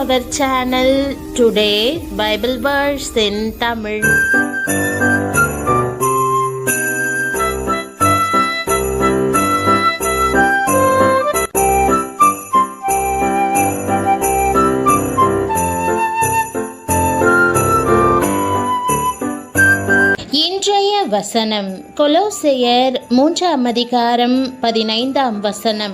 our channel. Today Bible verse in Tamil. இன்றைய வசனம் கொலோசையர் 3:15.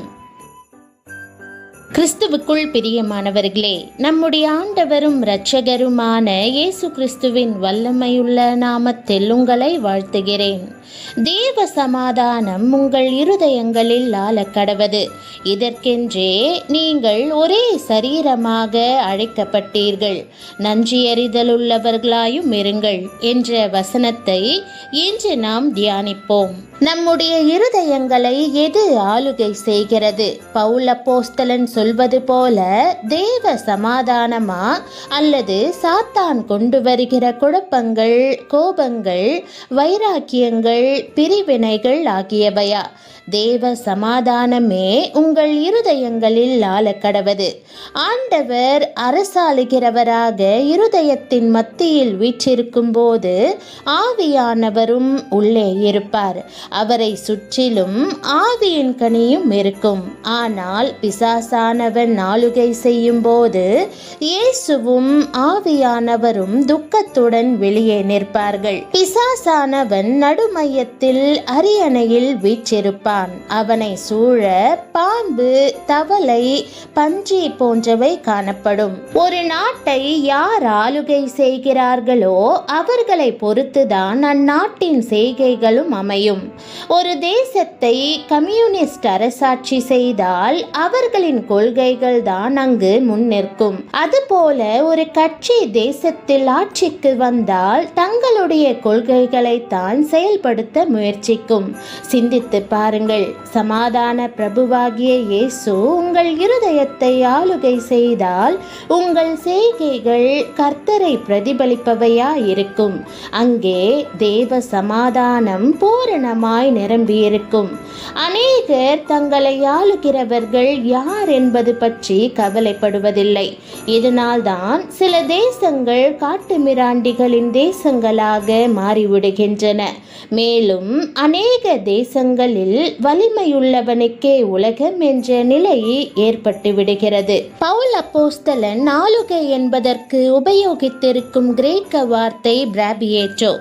கிறிஸ்துவுக்குள் பிரியமானவர்களே, நம்முடைய ஆண்டவரும் இரட்சகருமான இயேசு கிறிஸ்துவின் வல்லமையுள்ள நாமத்தில் உங்களை வாழ்த்துகிறேன். தேவ சமாதானம் உங்கள் இருதயங்களில் ஆளக்கடவது. இதற்கென்றே நீங்கள் ஒரே சரீரமாக அழைக்கப்பட்டீர்கள், நன்றியறிதலுள்ளவர்களாயும் இருங்கள் என்ற வசனத்தை இன்று நாம் தியானிப்போம். நம்முடைய இருதயங்களை எது ஆளுகை செய்கிறது? பவுல் அப்போஸ்தலன் சொல்வது போல தேவ சமாதானமா அல்லது சாத்தான் கொண்டு வருகிற குழப்பங்கள், கோபங்கள், வைராக்கியங்கள், பிரிவினைகள் ஆகியவையா? தேவ சமாதானமே உங்கள் இருதயங்களில் ஆளக்கடவது. ஆண்டவர் அரசாளுகிறவராக இருதயத்தின் மத்தியில் வீற்றிருக்கும் போது ஆவியானவரும் உள்ளே இருப்பார். அவரை சுற்றிலும் ஆவியின் கனியும் இருக்கும். ஆனால் பிசாசானவன் ஆளுகை செய்யும் போது இயேசுவும் ஆவியானவரும் துக்கத்துடன் வெளியே நிற்பார்கள். பிசாசானவன் நடுமையத்தில் அரியணையில் வீற்றிருப்பான். அவனை சூழ பாம்பு, தவளை, பன்றி போன்றவை காணப்படும். ஒரு நாட்டை யார் ஆளுகை செய்கிறார்களோ அவர்களை பொறுத்துதான் அந்நாட்டின் செய்கைகளும் அமையும். ஒரு தேசத்தை கம்யூனிஸ்ட் அரசாட்சி செய்தால் அவர்களின் கொள்கைகள் தான் அங்கு முன்னிற்கும். அதுபோல ஒரு கட்சி தேசத்தில் ஆட்சிக்கு வந்தால் தங்களுடைய கொள்கைகளை தான் செயல்படுத்த முயற்சிக்கும். சிந்தித்து பாருங்கள். சமாதான பிரபுவாகிய இயேசு உங்கள் இருதயத்தை ஆளுகை செய்தால் உங்கள் செய்கைகள் கர்த்தரை பிரதிபலிப்பவையா இருக்கும். அங்கே தேவ சமாதானம் பூரணமாய் நிரம்பியிருக்கும். அநேகர் தங்களை ஆளுகிறவர்கள் யார் என்பது பற்றி கவலைப்படுவதில்லை. இதனால்தான் சில தேசங்கள் காட்டுமிராண்டிகளின் தேசங்களாக மாறிவிடுகின்றன. மேலும் அநேக தேசங்களில் வலிமையுள்ளவனுக்கே உலகம் என்ற நிலை ஏற்பட்டு விடுகிறது. பவுல் அப்போஸ்தலன் ஆளுகை என்பதற்கு உபயோகித்திருக்கும் கிரேக்க வார்த்தை பிராபியேட்டோ.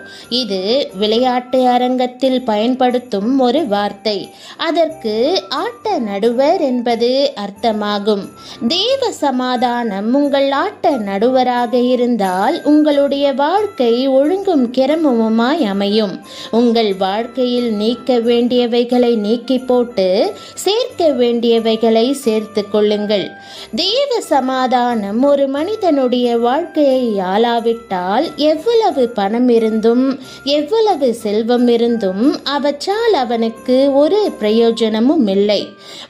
இது விளையாட்டு அரங்கத்தில் பயன்படுத்தும் ஒரு வார்த்தை. அதற்கு ஆட்ட நடுவர் என்பது அர்த்தமாகும். தேவ சமாதானம் உங்கள் ஆட்ட நடுவராக இருந்தால் உங்களுடைய வாழ்க்கை ஒழுங்கும் கிரமமுமாய் அமையும். உங்கள் வாழ்க்கையில் நீக்க வேண்டியவைகளை நீக்கி போட்டு சேர்க்க வேண்டியவைகளை சேர்த்து கொள்ளுங்கள். தேவ சமாதானம் ஒரு மனிதனுடைய வாழ்க்கையை ஆளாவிட்டால் எவ்வளவு பணம் இருந்தும் எவ்வளவு செல்வம் இருந்தும் அவற்றால் அவனுக்கு ஒரு பிரயோஜனமும் இல்லை.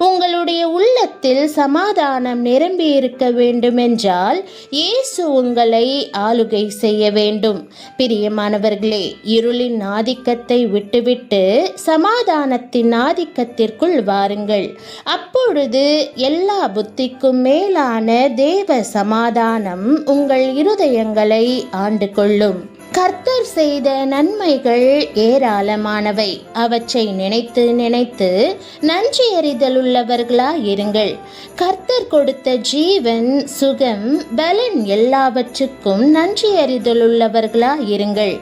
உங்களுடைய உள்ளத்தில் சமாதானம் நிரம்பி இருக்க வேண்டும் என்றால் இயேசு உங்களை ஆளுகை செய்ய வேண்டும். பிரியமானவர்களே, இருளின் ஆதிக்கத்தை விட்டுவிட்டு சமாதானத்தின் ஆதிக்கத்திற்குள் வாருங்கள். அப்பொழுது எல்லா புத்திக்கும் மேலான தேவ சமாதானம் உங்கள் இருதயங்களை ஆண்டு கொள்ளும். கர்த்தர் செய்த நன்மைகள் ஏராளமானவை. அவற்றை நினைத்து நினைத்து நன்றியறிதலுள்ளவர்களாய் இருங்கள். கர்த்தர் கொடுத்த ஜீவன், சுகம், பலன் எல்லாவற்றுக்கும் நன்றியறிதலுள்ளவர்களாய் இருங்கள்.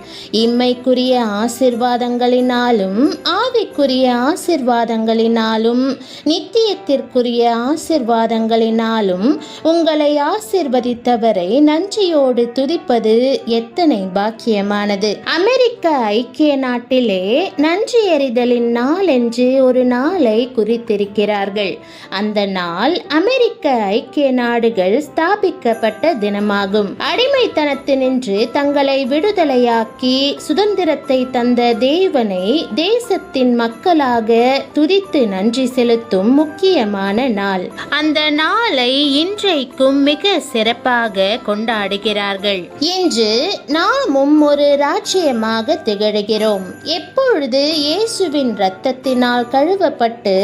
இம்மைக்குரிய ஆசீர்வாதங்களினாலும் ஆவிக்குரிய ஆசீர்வாதங்களினாலும் நித்தியத்திற்குரிய ஆசீர்வாதங்களினாலும் உங்களை ஆசீர்வதித்தவரை நன்றியோடு துதிப்பது எத்தனை பாக்கியமானது. அமெரிக்க ஐக்கிய நாட்டிலே நன்றியறிதலின் நாள் என்று ஒரு நாளை குறித்திருக்கிறார்கள். அந்த நாள் அமெரிக்க ஐக்கிய நாடுகள் ஸ்தாபிக்கப்பட்ட தினமாகும். அடிமைத்தனத்தினின்று தங்களை விடுதலையாக்கி சுதந்திரத்தை தந்த தேவனை தேசத்தின் மக்களாக துதித்து நன்றி செலுத்தும் முக்கியமான நாள். அந்த நாளை இன்றைக்கும் மிக சிறப்பாக கொண்டாடுகிறார்கள். இன்று நாமும் ஒரு ராஜ்யமாக திகழ்கிறோம். எப்பொழுது இயேசுவின் இரத்தத்தினால் கழுவப்பட்டு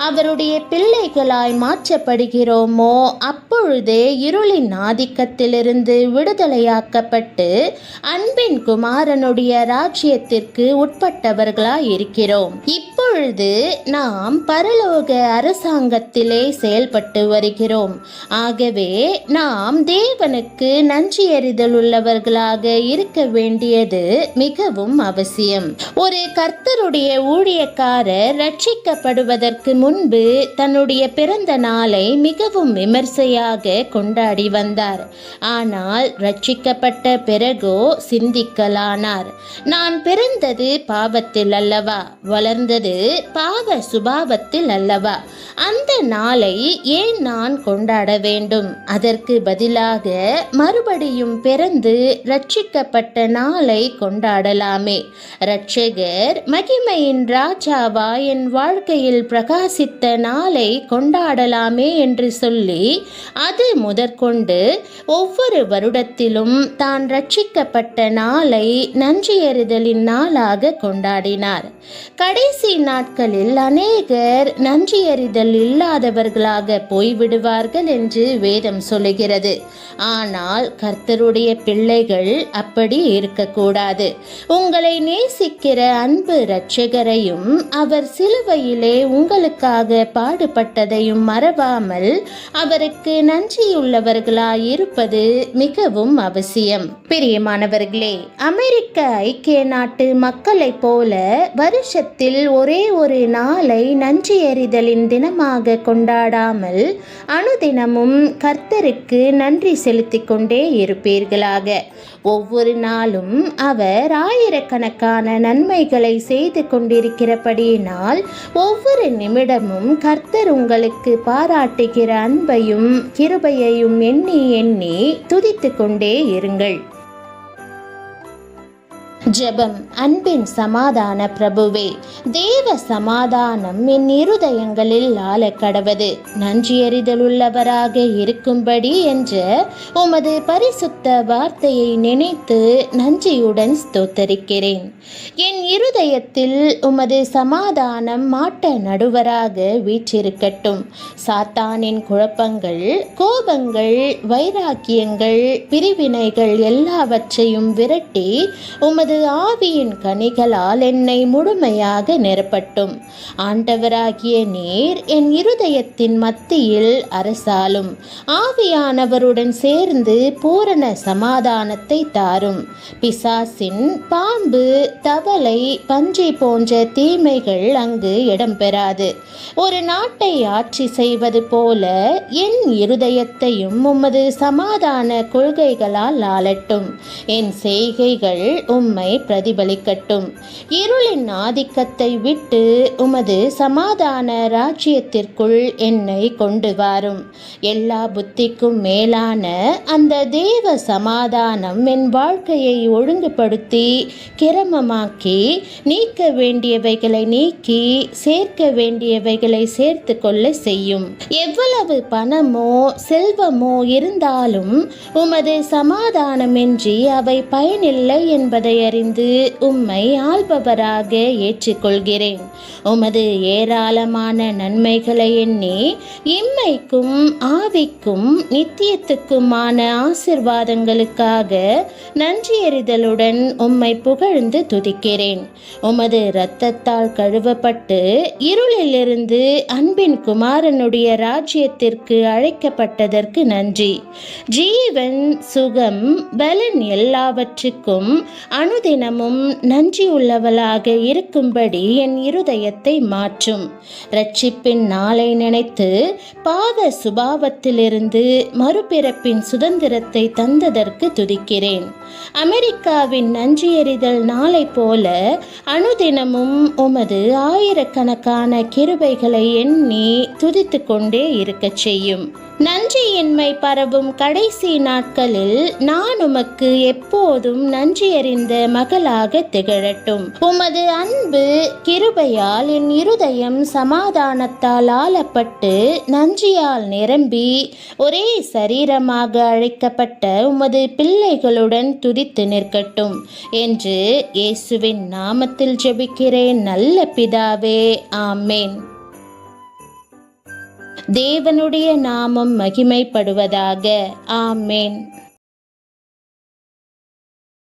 அவருடைய பிள்ளைகளாய் மாற்றப்படுகிறோமோ அப்பொழுதே இருளின் ஆதிக்கத்திலிருந்து விடுதலையாக்கப்பட்டு அன்பின் குமாரனுடைய ராஜ்யத்திற்கு உட்பட்டவர்களாய் இருக்கிறோம். இப்பொழுது நாம் பரலோக அரசாங்கத்திலே செயல்பட்டு வருகிறோம். ஆகவே நாம் தேவனுக்கு நன்றியறிதல் உள்ளவர்களாக இருக்க வேண்டியது மிகவும் அவசியம். ஒரு கர்த்தருடைய ஊழியக்காரர் ரட்சிக்கப்படுவதற்கு முன்பு தன்னுடைய பிறந்த நாளை மிகவும் விமர்சையாக கொண்டாடி வந்தார். ஆனால் ரட்சிக்கப்பட்ட பிறகோ சிந்திக்கலானார். நான் பிறந்தது பாவத்தில் அல்லவா, வளர்ந்தது பாவ சுபாவத்தில் அல்லவா, அந்த நாளை ஏன் நான் கொண்டாட வேண்டும்? அதற்கு பதிலாக மறுபடியும் பிறந்து ரட்சிக்கப்பட்ட நாளை கொண்டாடலாமே. இரட்சகர் மகிமையின் ராஜாவா என் வாழ்க்கையில் பிரகாசித்த நாளை கொண்டாடலாமே என்று சொல்லி அது முதற்கொண்டு ஒவ்வொரு வருடத்திலும் தான் ரட்சிக்கப்பட்ட நாளை நன்றியறிதலின் நாளாக கொண்டாடினார். கடைசி நாட்களில் அநேகர் நன்றியறிதல் இல்லாதவர்களாக போய்விடுவார்கள் என்று வேதம் சொல்லுகிறது. ஆனால் கர்த்தருடைய பிள்ளைகள் அப்படி இருக்கக்கூடாது. உங்களை நேசிக்கிற அன்பு இரட்சகரையும் அவர் சிலுவையிலே உங்களுக்காக பாடுபட்டதையும் மறவாமல் அவருக்கு நன்றியுள்ளவர்களாய் இருப்பது மிகவும் அவசியம். பிரியமானவர்களே, அமெரிக்க ஐக்கிய நாட்டு மக்களைப் போல வருஷத்தில் ஒரே ஒரு நாளை நன்றியறிதலின் தினமாக கொண்டாடாமல் அனுதினமும் கர்த்தருக்கு நன்றி செலுத்திக் கொண்டே இருப்பீர்களாக. ஒவ்வொரு நாளும் அவர் ஆயிரக்கணக்கான நன்மைகளை செய்து கொண்டிருக்கிறபடியினால் ஒவ்வொரு நிமிடமும் கர்த்தர் உங்களுக்கு பாராட்டுகிற அன்பையும் கிருபையையும் எண்ணி எண்ணி துதித்து கொண்டே இருங்கள். ஜெபம். அன்பின் சமாதான பிரபுவே, தேவ சமாதானம் என் இருதயங்களில் ஆளக்கடவது. நன்றியறிதலுள்ளவராக இருக்கும்படி என்ற உமது பரிசுத்த வார்த்தையை நினைத்து நன்றியுடன் ஸ்தோத்தரிக்கிறேன். என் இருதயத்தில் உமது சமாதானம் மாட்ட நடுவராக வீற்றிருக்கட்டும். சாத்தானின் குழப்பங்கள், கோபங்கள், வைராக்கியங்கள், பிரிவினைகள் எல்லாவற்றையும் விரட்டி உமது ஆவியின் கனிகளால் என்னை முழுமையாக நிரப்பட்டும். ஆண்டவராகிய நீர் என் இருதயத்தின் மத்தியில் அரசாலும். ஆவியானவருடன் சேர்ந்து பூரண சமாதானத்தை தாரும். பிசாசின் பாம்பு, தவளை, பன்றி போன்ற தீமைகள் அங்கு இடம்பெறாது. ஒரு நாட்டை ஆட்சி செய்வது போல என் இருதயத்தையும் உமது சமாதான கொள்கைகளால் ஆளட்டும். என் செய்கைகள் உம்மை பிரதிபலிக்கட்டும். இருளின் ஆதிக்கத்தை விட்டு உமது சமாதான ராஜ்யத்திற்குள் என்னை கொண்டு வாரும். எல்லா புத்திக்கும் மேலான அந்த தேவ சமாதானம் என் வாழ்க்கையை ஒழுங்குபடுத்தி கிரமமாக்கி நீக்க வேண்டியவைகளை நீக்கி சேர்க்க வேண்டியவைகளை சேர்த்து கொள்ள செய்யும். எவ்வளவு பணமோ செல்வமோ இருந்தாலும் உமது சமாதானமின்றி அவை பயனில்லை என்பதை அறிந்து உம்மை ஆள்பவராக ஏற்றுக்கொள்கிறேன். உமது ஏராளமான நன்மைகளை எண்ணி இம்மைக்கும் ஆவிக்கும் நித்தியத்துக்குமான ஆசிர்வாதங்களுக்காக நன்றியறிதலுடன் உம்மை புகழ்ந்து துதிக்கிறேன். உமது இரத்தத்தால் கழுவப்பட்டு இருளிலிருந்து அன்பின் குமாரனுடைய ராஜ்யத்திற்கு அழைக்கப்பட்டதற்கு நன்றி. ஜீவன், சுகம், பலன் எல்லாவற்றுக்கும் அனுதினமும் நன்றியுள்ளவளாக இருக்கும்படி என் இருதயத்தை மாற்றும். இரட்சிப்பின் நாளை நினைத்து பாவ சுபாவத்திலிருந்து மறுபிறப்பின் சுதந்திரத்தை தந்ததற்கு துதிக்கிறேன். அமெரிக்காவின் நன்றியறிதல் நாளை போல அனுதினமும் உமது ஆயிரக்கணக்கான கிருபைகளை எண்ணி துதித்து கொண்டே இருக்கச் செய்யும். நன்றியின்மை பரவும் கடைசி நாட்களில் நான் உமக்கு எப்போதும் நன்றியறிந்த மகளாக திகழட்டும். உமது அன்பு கிருபையால் என் இருதயம் சமாதானத்தால் ஆளப்பட்டு நன்றியால் நிரம்பி ஒரே சரீரமாக அழைக்கப்பட்ட உமது பிள்ளைகளுடன் துதித்து நிற்கட்டும் என்று இயேசுவின் நாமத்தில் ஜெபிக்கிறேன் நல்ல பிதாவே, ஆமேன். தேவனுடைய நாமம் மகிமைப்படுவதாக. ஆமேன்.